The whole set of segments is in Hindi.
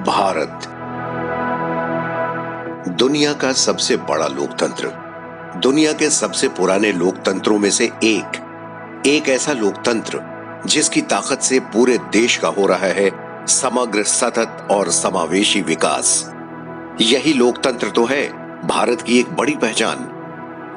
भारत दुनिया का सबसे बड़ा लोकतंत्र, दुनिया के सबसे पुराने लोकतंत्रों में से एक ऐसा लोकतंत्र जिसकी ताकत से पूरे देश का हो रहा है समग्र, सतत और समावेशी विकास। यही लोकतंत्र तो है भारत की एक बड़ी पहचान।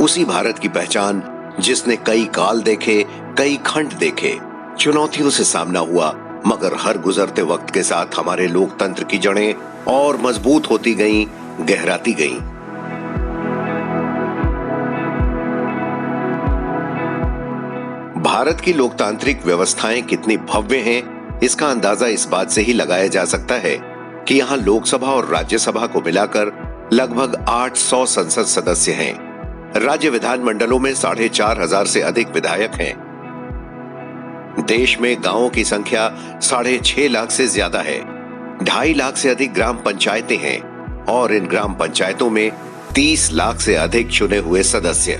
उसी भारत की पहचान जिसने कई काल देखे, कई खंड देखे, चुनौतियों से सामना हुआ, मगर हर गुजरते वक्त के साथ हमारे लोकतंत्र की जड़ें और मजबूत होती गईं, गहराती गईं। भारत की लोकतांत्रिक व्यवस्थाएं कितनी भव्य हैं, इसका अंदाजा इस बात से ही लगाया जा सकता है कि यहाँ लोकसभा और राज्यसभा को मिलाकर लगभग 800 संसद सदस्य हैं। राज्य विधानमंडलों में 4,500 से अधिक विधायक हैं। देश में गांवों की संख्या 6.5 लाख से ज्यादा है। 2.5 लाख से अधिक ग्राम पंचायतें हैं और इन ग्राम पंचायतों में 30 लाख से अधिक चुने हुए सदस्य।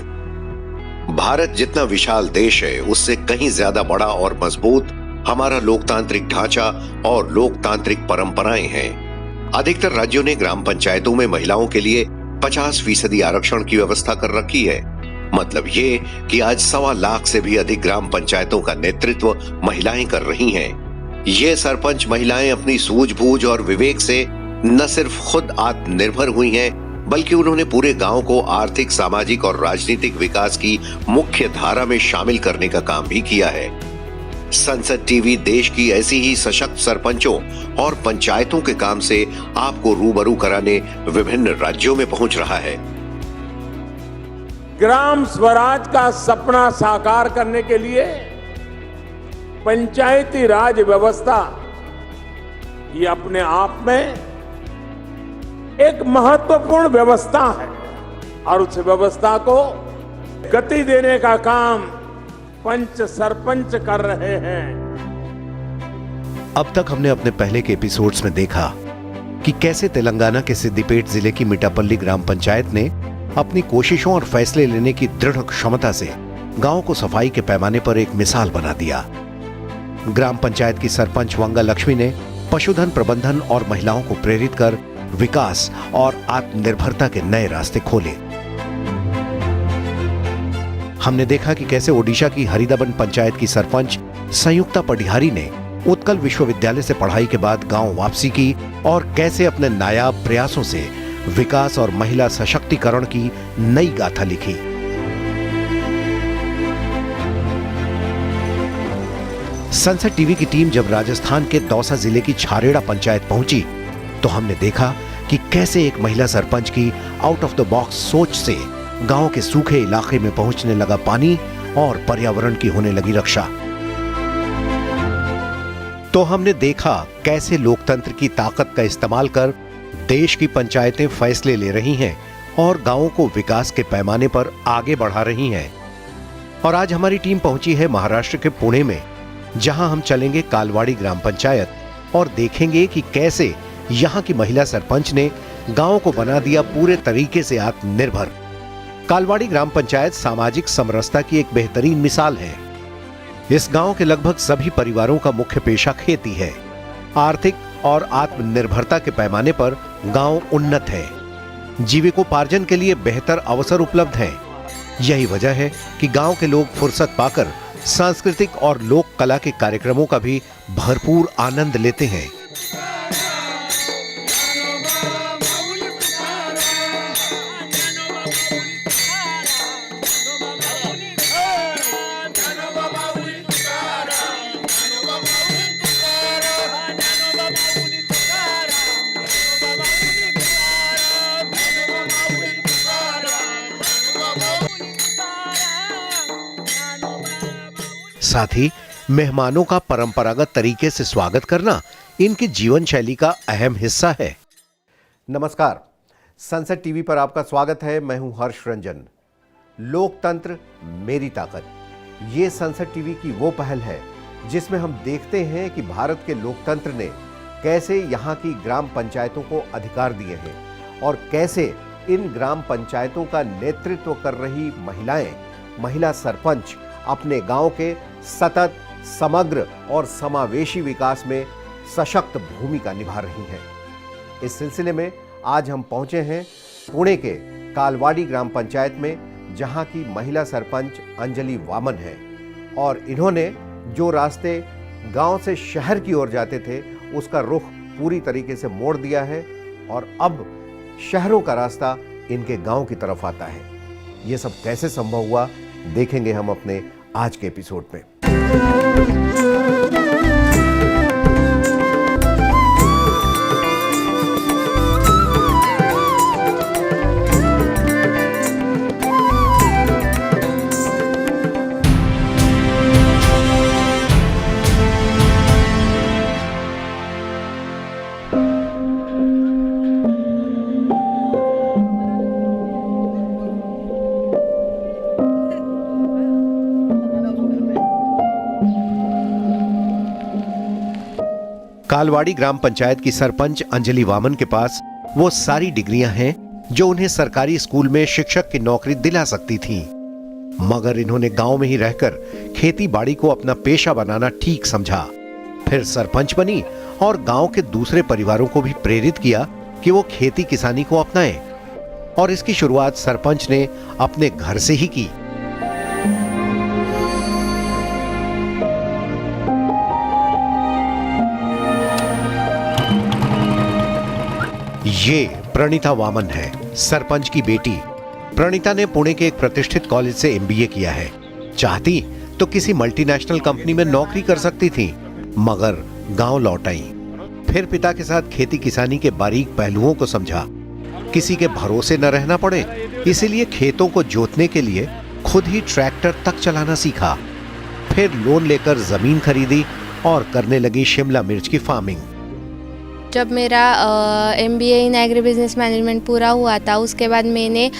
भारत जितना विशाल देश है, उससे कहीं ज्यादा बड़ा और मजबूत हमारा लोकतांत्रिक ढांचा और लोकतांत्रिक परंपराएं हैं। अधिकतर राज्यों ने ग्राम पंचायतों में महिलाओं के लिए 50% आरक्षण की व्यवस्था कर रखी है। मतलब ये कि आज 1.25 लाख से भी अधिक ग्राम पंचायतों का नेतृत्व महिलाएं कर रही हैं। ये सरपंच महिलाएं अपनी सूझबूझ और विवेक से न सिर्फ खुद आत्मनिर्भर हुई हैं, बल्कि उन्होंने पूरे गांव को आर्थिक, सामाजिक और राजनीतिक विकास की मुख्य धारा में शामिल करने का काम भी किया है। संसद टीवी देश की ऐसी ही सशक्त सरपंचों और पंचायतों के काम से आपको रूबरू कराने विभिन्न राज्यों में पहुंच रहा है। ग्राम स्वराज का सपना साकार करने के लिए पंचायती राज व्यवस्था ये अपने आप में एक महत्वपूर्ण व्यवस्था है और उस व्यवस्था को गति देने का काम पंच सरपंच कर रहे हैं। अब तक हमने अपने पहले के एपिसोड्स में देखा कि कैसे तेलंगाना के सिद्दीपेट जिले की मिटापल्ली ग्राम पंचायत ने अपनी कोशिशों और फैसले लेने की दृढ़ क्षमता से गांव को सफाई के पैमाने पर एक मिसाल बना दिया। ग्राम पंचायत की सरपंच वंगा लक्ष्मी ने पशुधन प्रबंधन और महिलाओं को प्रेरित कर विकास और आत्मनिर्भरता के नए रास्ते खोले। हमने देखा कि कैसे ओडिशा की हरिदाबन पंचायत की सरपंच संयुक्ता पटिहारी ने उत्कल विश्वविद्यालय से पढ़ाई के बाद गांव वापसी की और कैसे अपने नायाब प्रयासों से विकास और महिला सशक्तिकरण की नई गाथा लिखी। संसद टीवी की टीम जब राजस्थान के दौसा जिले की छारेड़ा पंचायत पहुंची तो हमने देखा कि कैसे एक महिला सरपंच की आउट ऑफ द बॉक्स सोच से गांव के सूखे इलाके में पहुंचने लगा पानी और पर्यावरण की होने लगी रक्षा। तो हमने देखा कैसे लोकतंत्र की ताकत का इस्तेमाल कर देश की पंचायतें फैसले ले रही हैं और गांवों को विकास के पैमाने पर आगे बढ़ा रही हैं। और आज हमारी टीम पहुंची है महाराष्ट्र के पुणे में, जहां हम चलेंगे कालवाड़ी ग्राम पंचायत और देखेंगे कि कैसे यहां की महिला सरपंच ने गांव को बना दिया पूरे तरीके से आत्मनिर्भर। कालवाड़ी ग्राम पंचायत सामाजिक समरसता की एक बेहतरीन मिसाल है। इस गांव के लगभग सभी परिवारों का मुख्य पेशा खेती है। आर्थिक और आत्मनिर्भरता के पैमाने पर गांव उन्नत है। जीविकोपार्जन के लिए बेहतर अवसर उपलब्ध हैं। यही वजह है कि गांव के लोग फुर्सत पाकर सांस्कृतिक और लोक कला के कार्यक्रमों का भी भरपूर आनंद लेते हैं। साथ ही मेहमानों का परंपरागत तरीके से स्वागत करना इनकी जीवन शैली का अहम हिस्सा है। नमस्कार, संसद टीवी पर आपका स्वागत है। मैं हूं हर्ष रंजन। लोकतंत्र मेरी ताकत, ये संसद टीवी की वो पहल है जिसमें हम देखते हैं कि भारत के लोकतंत्र ने कैसे यहाँ की ग्राम पंचायतों को अधिकार दिए हैं और कैसे इन ग्राम पंचायतों का नेतृत्व कर रही महिला सरपंच अपने गांव के सतत, समग्र और समावेशी विकास में सशक्त भूमिका निभा रही हैं। इस सिलसिले में आज हम पहुंचे हैं पुणे के कालवाड़ी ग्राम पंचायत में, जहां की महिला सरपंच अंजलि वामन है और इन्होंने जो रास्ते गांव से शहर की ओर जाते थे उसका रुख पूरी तरीके से मोड़ दिया है और अब शहरों का रास्ता इनके गांव की तरफ आता है। ये सब कैसे संभव हुआ देखेंगे हम अपने आज के एपिसोड में। कालवाड़ी ग्राम पंचायत की सरपंच अंजलि वामन के पास वो सारी डिग्रियां हैं जो उन्हें सरकारी स्कूल में शिक्षक की नौकरी दिला सकती थीं। मगर इन्होंने गांव में ही रहकर खेती बाड़ी को अपना पेशा बनाना ठीक समझा। फिर सरपंच बनी और गांव के दूसरे परिवारों को भी प्रेरित किया कि वो खेती किसानी को अपनाएं। और इसकी शुरुआत सरपंच ने अपने घर से ही की। ये प्रणीता वामन है, सरपंच की बेटी। प्रणीता ने पुणे के एक प्रतिष्ठित कॉलेज से एमबीए किया है। चाहती तो किसी मल्टीनेशनल कंपनी में नौकरी कर सकती थी, मगर गांव लौट आई। फिर पिता के साथ खेती किसानी के बारीक पहलुओं को समझा। किसी के भरोसे न रहना पड़े, इसीलिए खेतों को जोतने के लिए खुद ही ट्रैक्टर तक चलाना सीखा। फिर लोन लेकर जमीन खरीदी और करने लगी शिमला मिर्च की फार्मिंग। जब मेरा MBA इन एग्री बिजनेस मैनेजमेंट पूरा हुआ था, उसके बाद मैंने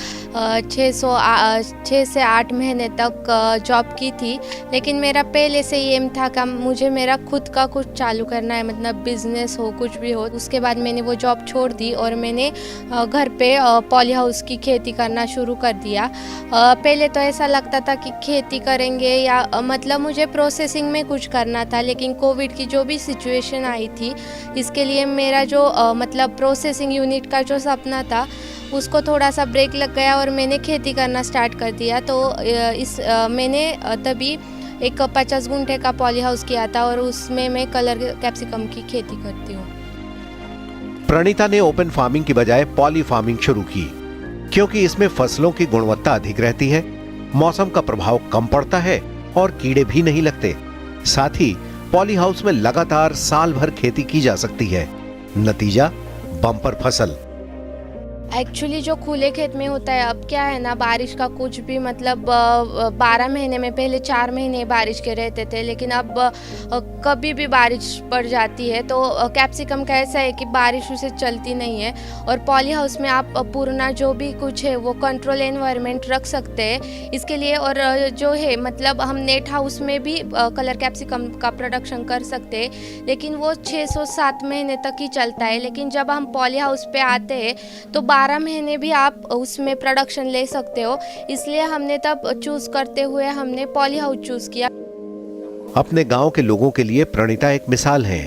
6 से 8 महीने तक जॉब की थी। लेकिन मेरा पहले से ही एम था कि मुझे मेरा खुद का कुछ चालू करना है, मतलब बिजनेस हो कुछ भी हो। उसके बाद मैंने वो जॉब छोड़ दी और मैंने घर पे पॉली हाउस की खेती करना शुरू कर दिया। पहले तो ऐसा लगता था कि खेती करेंगे या मतलब मुझे प्रोसेसिंग में कुछ करना था, लेकिन कोविड की जो भी सिचुएशन आई थी, इसके लिए मेरा जो मतलब प्रोसेसिंग यूनिट का जो सपना था उसको थोड़ा सा ब्रेक लग गया और मैंने खेती करना स्टार्ट कर दिया। तो मैंने तभी एक 50 गुंठे का पॉली हाउस किया था और उसमें मैं कलर कैप्सिकम की खेती करती हूँ। प्रणीता ने ओपन फार्मिंग की बजाय पॉली फार्मिंग शुरू की, क्योंकि इसमें फसलों की गुणवत्ता अधिक रहती है, मौसम का प्रभाव कम पड़ता है और कीड़े भी नहीं लगते। साथ ही पॉली हाउस में लगातार साल भर खेती की जा सकती है। नतीजा बम्पर फसल। एक्चुअली जो खुले खेत में होता है, अब क्या है ना, बारिश का कुछ भी मतलब 12 महीने में पहले 4 महीने बारिश के रहते थे, लेकिन अब कभी भी बारिश पड़ जाती है। तो कैप्सिकम का ऐसा है कि बारिश उसे चलती नहीं है और पॉली हाउस में आप पूर्ण जो भी कुछ है वो कंट्रोल एनवायरनमेंट रख सकते हैं इसके लिए। और जो है मतलब हम नेट हाउस में भी कलर कैप्सिकम का प्रोडक्शन कर सकते हैं, लेकिन वो 607 महीने तक ही चलता है। लेकिन जब हम पॉली हाउस पे आते हैं तो 12 महीने भी आप उसमें प्रोडक्शन ले सकते हो। इसलिए हमने तब चूज करते हुए हमने पॉली हाउस चूज किया। अपने गांव के लोगों के लिए प्रणीता एक मिसाल है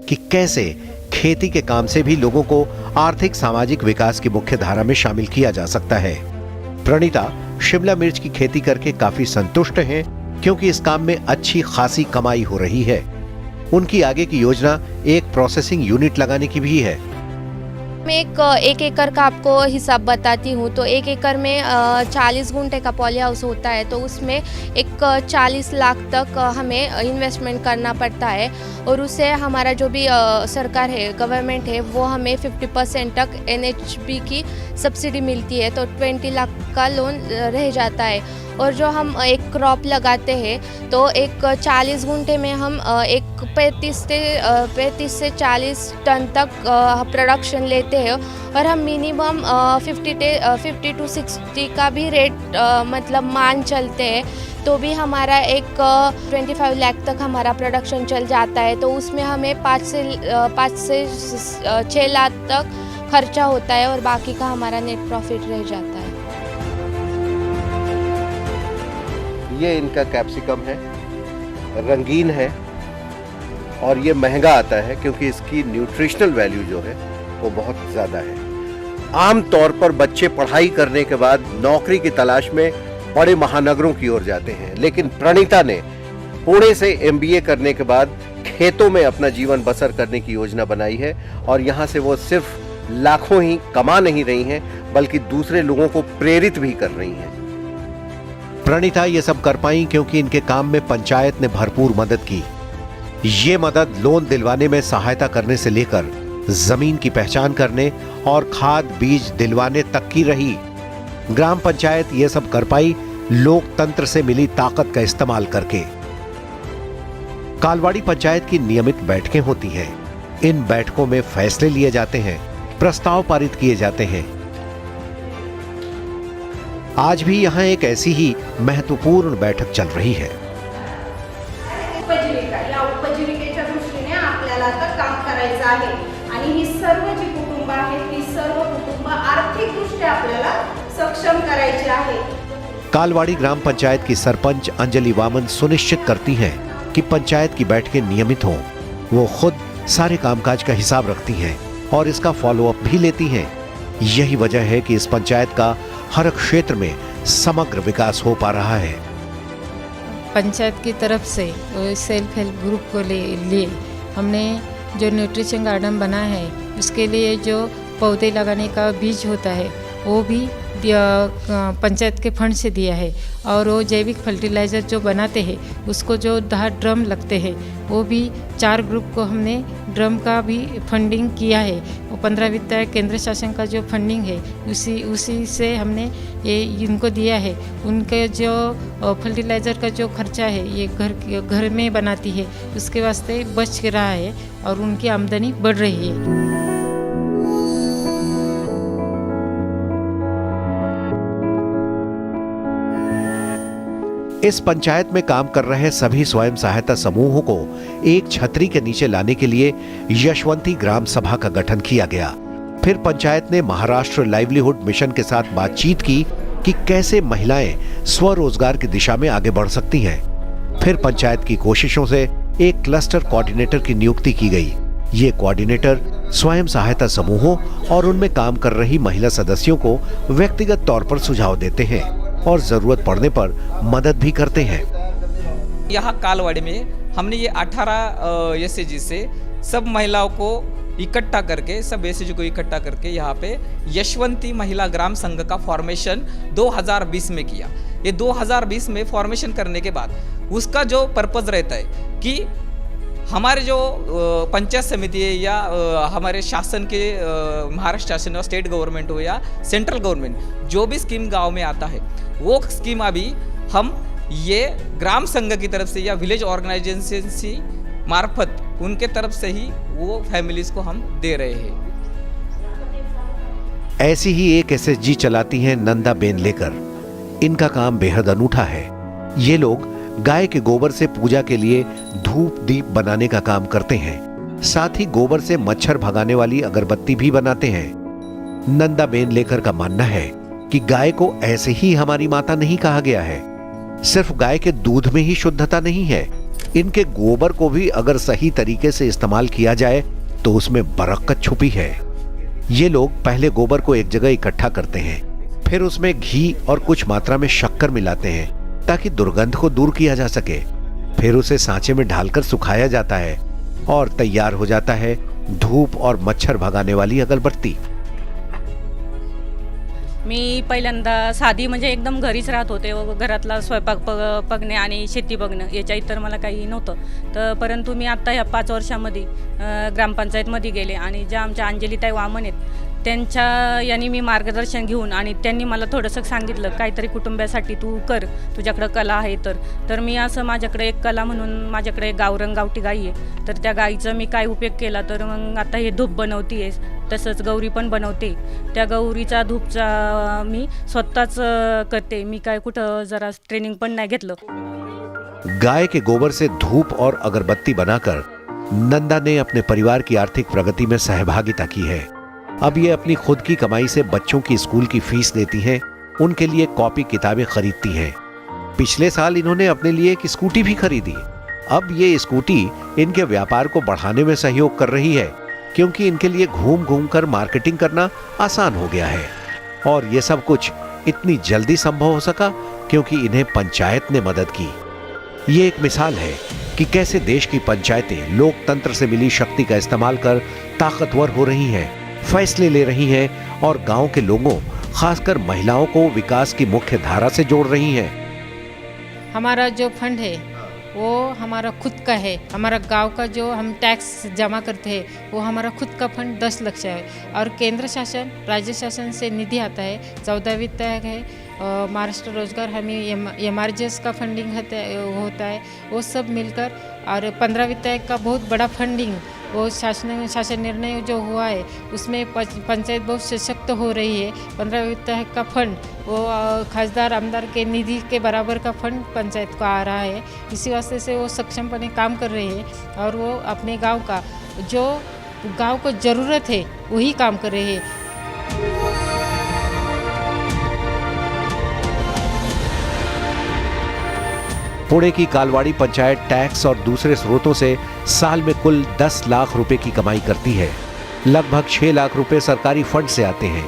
कि कैसे खेती के काम से भी लोगों को आर्थिक सामाजिक विकास की मुख्य धारा में शामिल किया जा सकता है। प्रणीता शिमला मिर्च की खेती करके काफी संतुष्ट हैं, क्योंकि इस काम में अच्छी खासी कमाई हो रही है। उनकी आगे की योजना एक प्रोसेसिंग यूनिट लगाने की भी है। मैं एक एकड़ का आपको हिसाब बताती हूँ। तो 1 एकड़ में 40 गुंठे का पॉली हाउस होता है, तो उसमें एक 40 लाख तक हमें इन्वेस्टमेंट करना पड़ता है। और उससे हमारा जो भी सरकार है, गवर्नमेंट है, वो हमें 50% तक NHB की सब्सिडी मिलती है, तो 20 लाख का लोन रह जाता है। और जो हम एक क्रॉप लगाते हैं तो एक 40 गुंठे में हम एक 35 से 40 टन तक प्रोडक्शन लेते हैं। और हम मिनिमम 50 to 60 का भी रेट मतलब मान चलते हैं, तो भी हमारा एक 25 लाख तक हमारा प्रोडक्शन चल जाता है। तो उसमें हमें 5 से 6 लाख तक खर्चा होता है और बाकी का हमारा नेट प्रॉफिट रह जाता है। ये इनका कैप्सिकम है, रंगीन है और ये महंगा आता है क्योंकि इसकी न्यूट्रिशनल वैल्यू जो है वो बहुत ज्यादा है। आमतौर पर बच्चे पढ़ाई करने के बाद नौकरी की तलाश में बड़े महानगरों की ओर जाते हैं, लेकिन प्रणीता ने पुणे से MBA करने के बाद खेतों में अपना जीवन बसर करने की योजना बनाई है और यहाँ से वो सिर्फ लाखों ही कमा नहीं रही हैं, बल्कि दूसरे लोगों को प्रेरित भी कर रही हैं। प्रणीता ये सब कर पाई क्योंकि इनके काम में पंचायत ने भरपूर मदद की। ये मदद लोन दिलवाने में सहायता करने से लेकर जमीन की पहचान करने और खाद बीज दिलवाने तक की रही। ग्राम पंचायत ये सब कर पाई लोकतंत्र से मिली ताकत का इस्तेमाल करके। कालवाड़ी पंचायत की नियमित बैठकें होती हैं। इन बैठकों में फैसले लिए जाते हैं, प्रस्ताव पारित किए जाते हैं। आज भी यहां एक ऐसी ही महत्वपूर्ण बैठक चल रही है। उपजीविका या उपजीविकेच्या दृष्टीने आपल्याला आता काम करायचं आहे आणि ही सर्व जी कुटुंब आहेत ही सर्व कुटुंब आर्थिकदृष्ट्या आपल्याला सक्षम करायची आहे। कालवाड़ी ग्राम पंचायत की सरपंच अंजलि वामन सुनिश्चित करती हैं कि पंचायत की बैठकें नियमित हों। वो खुद सारे कामकाज का हिसाब रखती हैं और इसका फॉलोअप भी लेती हैं। यही वजह है कि इस पंचायत का हर क्षेत्र में समग्र विकास हो पा रहा है। पंचायत की तरफ से सेल्फ हेल्प ग्रुप को लिए हमने जो न्यूट्रिशन गार्डन बना है, उसके लिए जो पौधे लगाने का बीज होता है वो भी पंचायत के फंड से दिया है। और वो जैविक फर्टिलाइज़र जो बनाते हैं उसको जो 10 ड्रम लगते हैं वो भी 4 ग्रुप को हमने ड्रम का भी फंडिंग किया है। वो 15 वित्त केंद्र शासन का जो फंडिंग है उसी से हमने ये इनको दिया है। उनके जो फर्टिलाइज़र का जो खर्चा है ये घर में बनाती है, उसके वास्ते बच रहा है और उनकी आमदनी बढ़ रही है। इस पंचायत में काम कर रहे सभी स्वयं सहायता समूहों को एक छतरी के नीचे लाने के लिए यशवंती ग्राम सभा का गठन किया गया। फिर पंचायत ने महाराष्ट्र लाइवलीहुड मिशन के साथ बातचीत की कि कैसे महिलाएं स्वरोजगार की दिशा में आगे बढ़ सकती हैं। फिर पंचायत की कोशिशों से एक क्लस्टर कोऑर्डिनेटर की नियुक्ति की गई। ये कोऑर्डिनेटर स्वयं सहायता समूहों और उनमें काम कर रही महिला सदस्यों को व्यक्तिगत तौर पर सुझाव देते हैं और जरूरत पड़ने पर मदद भी करते हैं। यहाँ कालवाड़ी में हमने ये 18 एसएजी से सब महिलाओं को इकट्ठा करके, सब एसएजी को इकट्ठा करके यहाँ पे यशवंती महिला ग्राम संघ का फॉर्मेशन 2020 में किया। ये 2020 में फॉर्मेशन करने के बाद उसका जो पर्पज़ रहता है कि हमारे जो पंचायत समिति है या हमारे शासन के महाराष्ट्र शासन और स्टेट गवर्नमेंट हो या सेंट्रल गवर्नमेंट, जो भी स्कीम गांव में आता है वो स्कीम अभी हम ये ग्राम संघ की तरफ से या विलेज ऑर्गेनाइजेशन से मार्फत उनके तरफ से ही वो फैमिलीज को हम दे रहे हैं। ऐसी ही एक एसएचजी चलाती हैं नंदा बेन लेकर। इनका काम बेहद अनूठा है। ये लोग गाय के गोबर से पूजा के लिए धूप दीप बनाने का काम करते हैं। साथ ही गोबर से मच्छर भगाने वाली अगरबत्ती भी बनाते हैं। नंदा बेन लेकर का मानना है कि गाय को ऐसे ही हमारी माता नहीं कहा गया है। सिर्फ गाय के दूध में ही शुद्धता नहीं है, इनके गोबर को भी अगर सही तरीके से इस्तेमाल किया जाए तो उसमें बरकत छुपी है। ये लोग पहले गोबर को एक जगह इकट्ठा करते हैं, फिर उसमें घी और कुछ मात्रा में शक्कर मिलाते हैं ताकि दुर्गंध को दूर किया जा सके। फिर उसे सांचे में ढालकर सुखाया जाता है और तैयार हो जाता है धूप और मच्छर भगाने वाली अगरबत्ती। मी पहिल्यांदा साधी म्हणजे एकदम घरीच राहत होते व घरातला स्वयंपाक बघणे आणि शेती बघणं याच्या इतर मला काही नव्हतं। तर परंतु मी आता ह्या 5 वर्षामध्ये ग्रामपंचायतमध्ये गेले आणि ज्या आमच्या अंजलीताई वामन आहेत त्यांच्या यांनी मी मार्गदर्शन घेऊन आणि त्यांनी मला थोडंसं सांगितलं काहीतरी कुटुंबासाठी तू कर, तुझ्याकडे कला आहे तर मी असं माझ्याकडे एक कला म्हणून माझ्याकडे गावरंग गावठी गाई आहे, तर त्या गाईचा मी काय उपयोग केला तर मग आता हे धूप बनवते, तसंच गौरी पण बनवते। त्या गौरीचा धूपचा मी स्वतःच करते, मी काय कुठं जरा ट्रेनिंग पण नाही घेतलं। गाय के गोबर से धूप और अगरबत्ती बनाकर नंदा ने अपने परिवार की आर्थिक प्रगति में सहभागिता की है। अब ये अपनी खुद की कमाई से बच्चों की स्कूल की फीस देती हैं, उनके लिए कॉपी किताबें खरीदती हैं। पिछले साल इन्होंने अपने लिए एक स्कूटी भी खरीदी। अब ये स्कूटी इनके व्यापार को बढ़ाने में सहयोग कर रही है। क्योंकि इनके लिए घूम घूम कर मार्केटिंग करना आसान हो गया है। और ये सब कुछ इतनी जल्दी संभव हो सका क्योंकि इन्हें पंचायत ने मदद की। ये एक मिसाल है कि कैसे देश की पंचायतें लोकतंत्र से मिली शक्ति का इस्तेमाल कर ताकतवर हो रही हैं, फैसले ले रही हैं और गांव के लोगों, खासकर महिलाओं को विकास की मुख्य धारा से जोड़ रही हैं। हमारा जो फंड है वो हमारा खुद का है। हमारा गांव का जो हम टैक्स जमा करते हैं वो हमारा खुद का फंड 10 लाख है और केंद्र शासन, राज्य शासन से निधि आता है। 14 वित्त आयोग है, महाराष्ट्र रोजगार हमें MRGS का फंडिंग होता है, वो सब मिलकर, और 15 वित्त आयोग का बहुत बड़ा फंडिंग, वो शासन निर्णय जो हुआ है उसमें पंचायत बहुत सशक्त हो रही है। 15 वित्त आयोग का फंड वो खासदार आमदार के निधि के बराबर का फंड पंचायत को आ रहा है। इसी वास्ते से वो सक्षमपणे काम कर रहे हैं और वो अपने गांव का जो गांव को ज़रूरत है वही काम कर रहे हैं। पुणे की कालवाड़ी पंचायत टैक्स और दूसरे स्रोतों से साल में कुल 10 लाख रुपए की कमाई करती है। लगभग 6 लाख रुपए सरकारी फंड से आते हैं।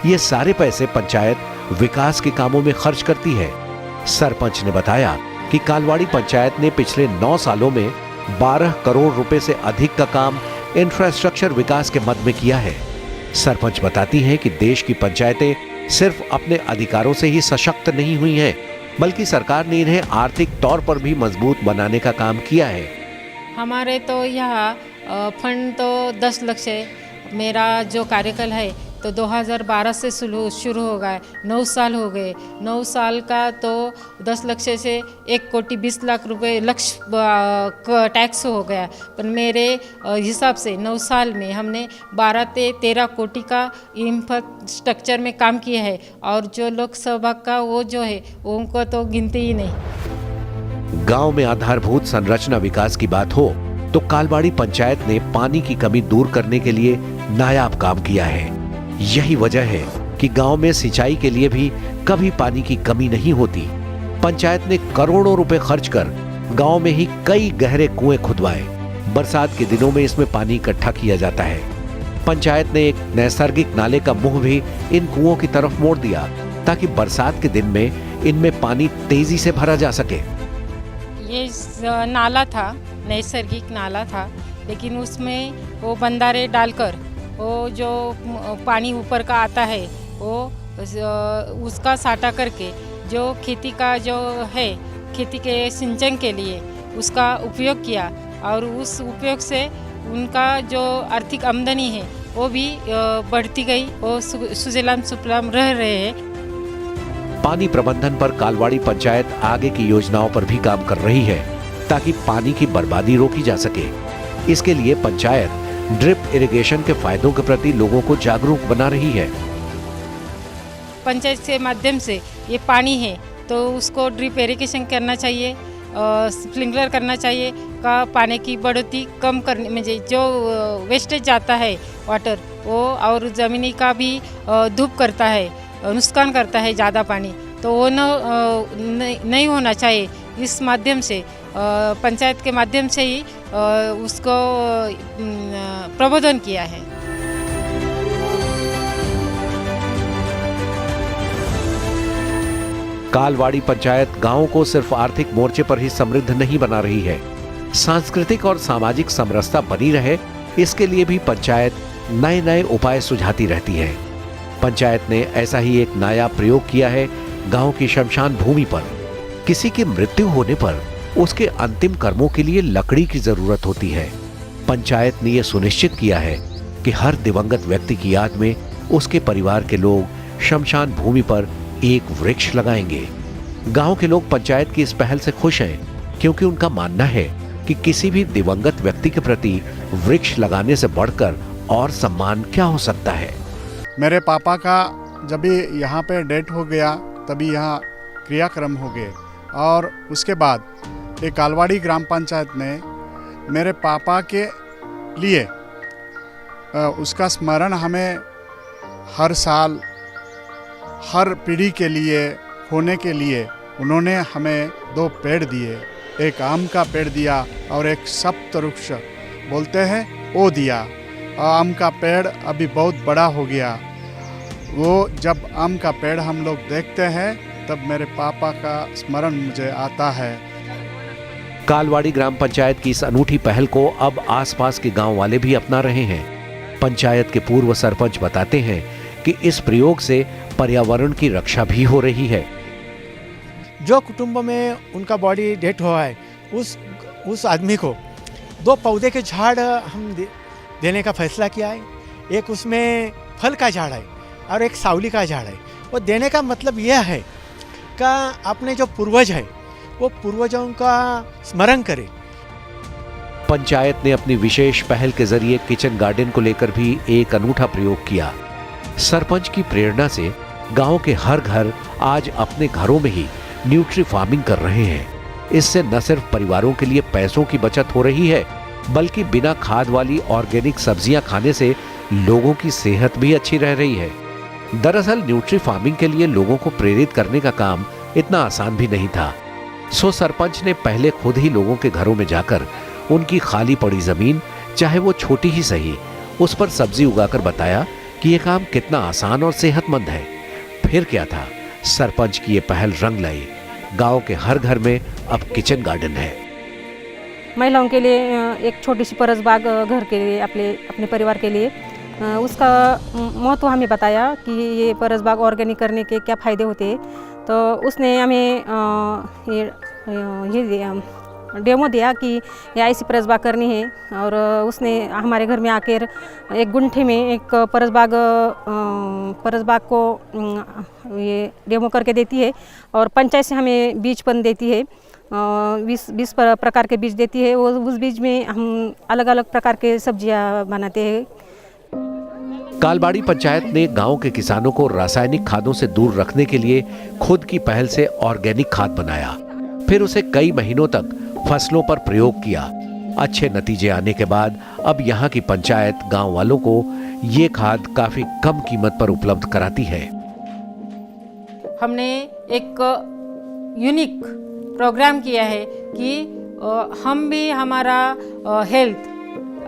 ये सारे पैसे पंचायत विकास के कामों में खर्च करती है। सरपंच ने बताया कि कालवाड़ी पंचायत ने पिछले 9 सालों में 12 करोड़ रुपए से अधिक का काम इंफ्रास्ट्रक्चर विकास के मद में किया है। सरपंच बताती हैं कि देश की पंचायतें सिर्फ अपने अधिकारों से ही सशक्त नहीं हुई हैं, बल्कि सरकार ने इन्हें आर्थिक तौर पर भी मजबूत बनाने का काम किया है। हमारे तो यहाँ फंड तो 10 लाख है। मेरा जो कार्यकाल है तो 2012 से शुरू हो गया, 9 साल हो गए। 9 साल का तो 10 लाख से 1 कोटी 20 लाख रुपए लक्ष्य टैक्स हो गया। पर मेरे हिसाब से 9 साल में हमने 12 से 13 कोटी का इंफ्रास्ट्रक्चर में काम किया है और जो लोकसभा का वो जो है उनको तो गिनती ही नहीं। गांव में आधारभूत संरचना विकास की बात हो तो कालवाड़ी पंचायत ने पानी की कमी दूर करने के लिए नायाब काम किया है। यही वजह है कि गांव में सिंचाई के लिए भी कभी पानी की कमी नहीं होती। पंचायत ने करोड़ों रुपए खर्च कर गांव में ही कई गहरे कुएं खुदवाए। बरसात के दिनों में इसमें पानी इकट्ठा किया जाता है। पंचायत ने एक नैसर्गिक नाले का मुंह भी इन कुओं की तरफ मोड़ दिया ताकि बरसात के दिन में इनमें पानी तेजी से भरा जा सके। ये नाला था, नैसर्गिक नाला था, लेकिन उसमें वो बंधारे डालकर वो जो पानी ऊपर का आता है वो उसका साटा करके जो खेती का जो है, खेती के सिंचन के लिए उसका उपयोग किया और उस उपयोग से उनका जो आर्थिक आमदनी है वो भी बढ़ती गई। वो सुजलाम सुफलाम रह रहे हैं। पानी प्रबंधन पर कालवाड़ी पंचायत आगे की योजनाओं पर भी काम कर रही है ताकि पानी की बर्बादी रोकी जा सके। इसके लिए पंचायत ड्रिप इरिगेशन के फायदों के प्रति लोगों को जागरूक बना रही है। पंचायत के माध्यम से ये पानी है तो उसको ड्रिप इरिगेशन करना चाहिए, स्प्रिंकलर करना चाहिए का पानी की बढ़ोतरी कम करने में जो वेस्टेज जाता है वाटर वो और ज़मीनी का भी धूप करता है, नुकसान करता है ज़्यादा पानी, तो वो नहीं होना चाहिए। इस माध्यम से पंचायत के माध्यम से ही उसको प्रबोधन किया है। कालवाड़ी पंचायत गांवों को सिर्फ आर्थिक मोर्चे पर ही समृद्ध नहीं बना रही है, सांस्कृतिक और सामाजिक समरसता बनी रहे इसके लिए भी पंचायत नए नए उपाय सुझाती रहती है। पंचायत ने ऐसा ही एक नया प्रयोग किया है। गांव की शमशान भूमि पर किसी की मृत्यु होने पर उसके अंतिम कर्मों के लिए लकड़ी की जरूरत होती है। पंचायत ने यह सुनिश्चित किया है कि हर दिवंगत व्यक्ति की याद में उसके परिवार के लोग शमशान भूमि पर एक वृक्ष लगाएंगे। गांव के लोग पंचायत की इस पहल से खुश हैं क्योंकि उनका मानना है कि किसी भी दिवंगत व्यक्ति के प्रति वृक्ष लगाने से बढ़कर और सम्मान क्या हो सकता है। मेरे पापा का जब भी यहाँ पे डेथ हो गया तभी यहाँ क्रियाक्रम हो गए और उसके बाद एक कालवाड़ी ग्राम पंचायत ने मेरे पापा के लिए उसका स्मरण हमें हर साल हर पीढ़ी के लिए होने के लिए उन्होंने हमें 2 पेड़ दिए, एक आम का पेड़ दिया और एक सप्तवृक्ष बोलते हैं वो दिया। आम का पेड़ अभी बहुत बड़ा हो गया। वो जब आम का पेड़ हम लोग देखते हैं तब मेरे पापा का स्मरण मुझे आता है। कालवाड़ी ग्राम पंचायत की इस अनूठी पहल को अब आसपास के गांव वाले भी अपना रहे हैं। पंचायत के पूर्व सरपंच बताते हैं कि इस प्रयोग से पर्यावरण की रक्षा भी हो रही है। जो कुटुंब में उनका बॉडी डेथ हुआ है उस आदमी को 2 पौधे के झाड़ हम देने का फैसला किया है। एक उसमें फल का झाड़ है और एक सावली का झाड़ है। वो देने का मतलब यह है कि अपने जो पूर्वज है वो पूर्वजों का स्मरण करें। पंचायत ने अपनी विशेष पहल के जरिए किचन गार्डन को लेकर भी एक अनूठा प्रयोग किया। सरपंच की प्रेरणा से गांव के हर घर आज अपने घरों में ही न्यूट्री फार्मिंग कर रहे हैं। इससे न सिर्फ परिवारों के लिए पैसों की बचत हो रही है, बल्कि बिना खाद वाली ऑर्गेनिक सब्जियां खाने से लोगों की सेहत भी अच्छी रह रही है। दरअसल न्यूट्री फार्मिंग के लिए लोगों को प्रेरित करने का काम इतना आसान भी नहीं था। सो सरपंच ने पहले खुद ही लोगों के घरों में जाकर उनकी खाली पड़ी जमीन, चाहे वो छोटी ही सही, उस पर सब्जी उगाकर बताया कि ये काम कितना आसान और सेहतमंद है। फिर क्या था, सरपंच की ये पहल रंग लाई। गांव के हर घर में अब किचन गार्डन है। महिलाओं के लिए एक छोटी सी परसबाग घर के लिए अपने परिवार के लिए उसका महत्व हमें बताया कि ये परसबाग ऑर्गेनिक करने के क्या फ़ायदे होते हैं। तो उसने हमें ये डेमो दिया कि ये ऐसी परसबाग करनी है। और उसने हमारे घर में आकर 1 गुंठे में एक परसबाग को ये डेमो करके देती है। और पंचायत से हमें बीजपन देती है, 20 प्रकार के बीज देती है। वो उस बीज में हम अलग अलग प्रकार के सब्जियां बनाते हैं। कालवाड़ी पंचायत ने गांव के किसानों को रासायनिक खादों से दूर रखने के लिए खुद की पहल से ऑर्गेनिक खाद बनाया, फिर उसे कई महीनों तक फसलों पर प्रयोग किया। अच्छे नतीजे आने के बाद अब यहाँ की पंचायत गांव वालों को ये खाद काफी कम कीमत पर उपलब्ध कराती है। हमने एक यूनिक प्रोग्राम किया है कि हम भी हमारा हेल्थ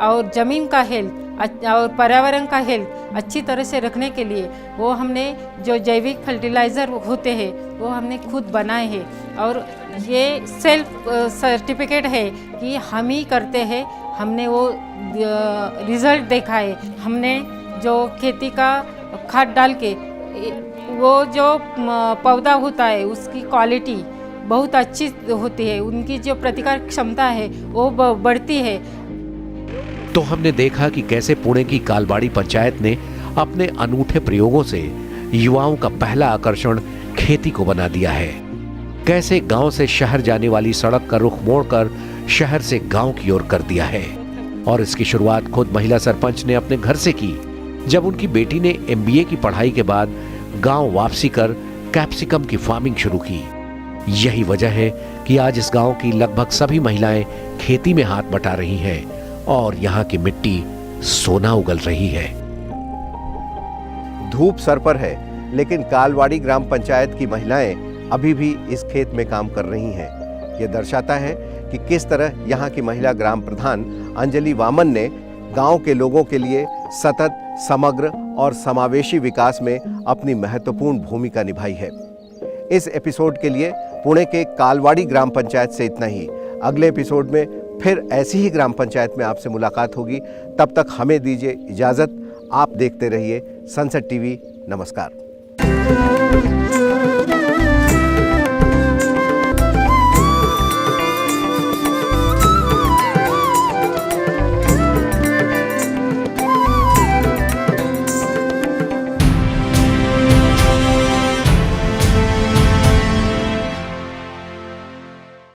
और ज़मीन का हेल्थ और पर्यावरण का हेल्थ अच्छी तरह से रखने के लिए वो हमने जो जैविक फर्टिलाइज़र होते हैं वो हमने खुद बनाए हैं। और ये सेल्फ सर्टिफिकेट है कि हम ही करते हैं। हमने वो रिज़ल्ट देखा है। हमने जो खेती का खाद डाल के वो जो पौधा होता है उसकी क्वालिटी बहुत अच्छी होती है, उनकी जो प्रतिकार क्षमता है वो बढ़ती है। तो हमने देखा कि कैसे पुणे की कालवाड़ी पंचायत ने अपने अनूठे प्रयोगों से युवाओं का पहला आकर्षण खेती को बना दिया है। कैसे गांव से शहर जाने वाली सड़क का रुख मोड़कर शहर से गांव की ओर कर दिया है। और इसकी शुरुआत खुद महिला सरपंच ने अपने घर से की, जब उनकी बेटी ने MBA की पढ़ाई के बाद गांव वापसी कर कैप्सिकम की फार्मिंग शुरू की। यही वजह है कि आज इस गांव की लगभग सभी महिलाएं खेती में हाथ बटा रही हैं और यहाँ की मिट्टी सोना उगल रही है। धूप सर पर है, लेकिन कालवाड़ी ग्राम पंचायत की महिलाएं अभी भी इस खेत में काम कर रही हैं। ये दर्शाता है कि किस तरह यहाँ की महिला ग्राम प्रधान अंजलि वामन ने गांव के लोगों के लिए सतत, समग्र और समावेशी विकास में अपनी महत्वपूर्ण भूमिका निभाई है। इस एपिसोड के लिए पुणे के कालवाड़ी ग्राम पंचायत से इतना ही। अगले एपिसोड में फिर ऐसी ही ग्राम पंचायत में आपसे मुलाकात होगी। तब तक हमें दीजिए इजाज़त। आप देखते रहिए सनसेट टीवी। नमस्कार।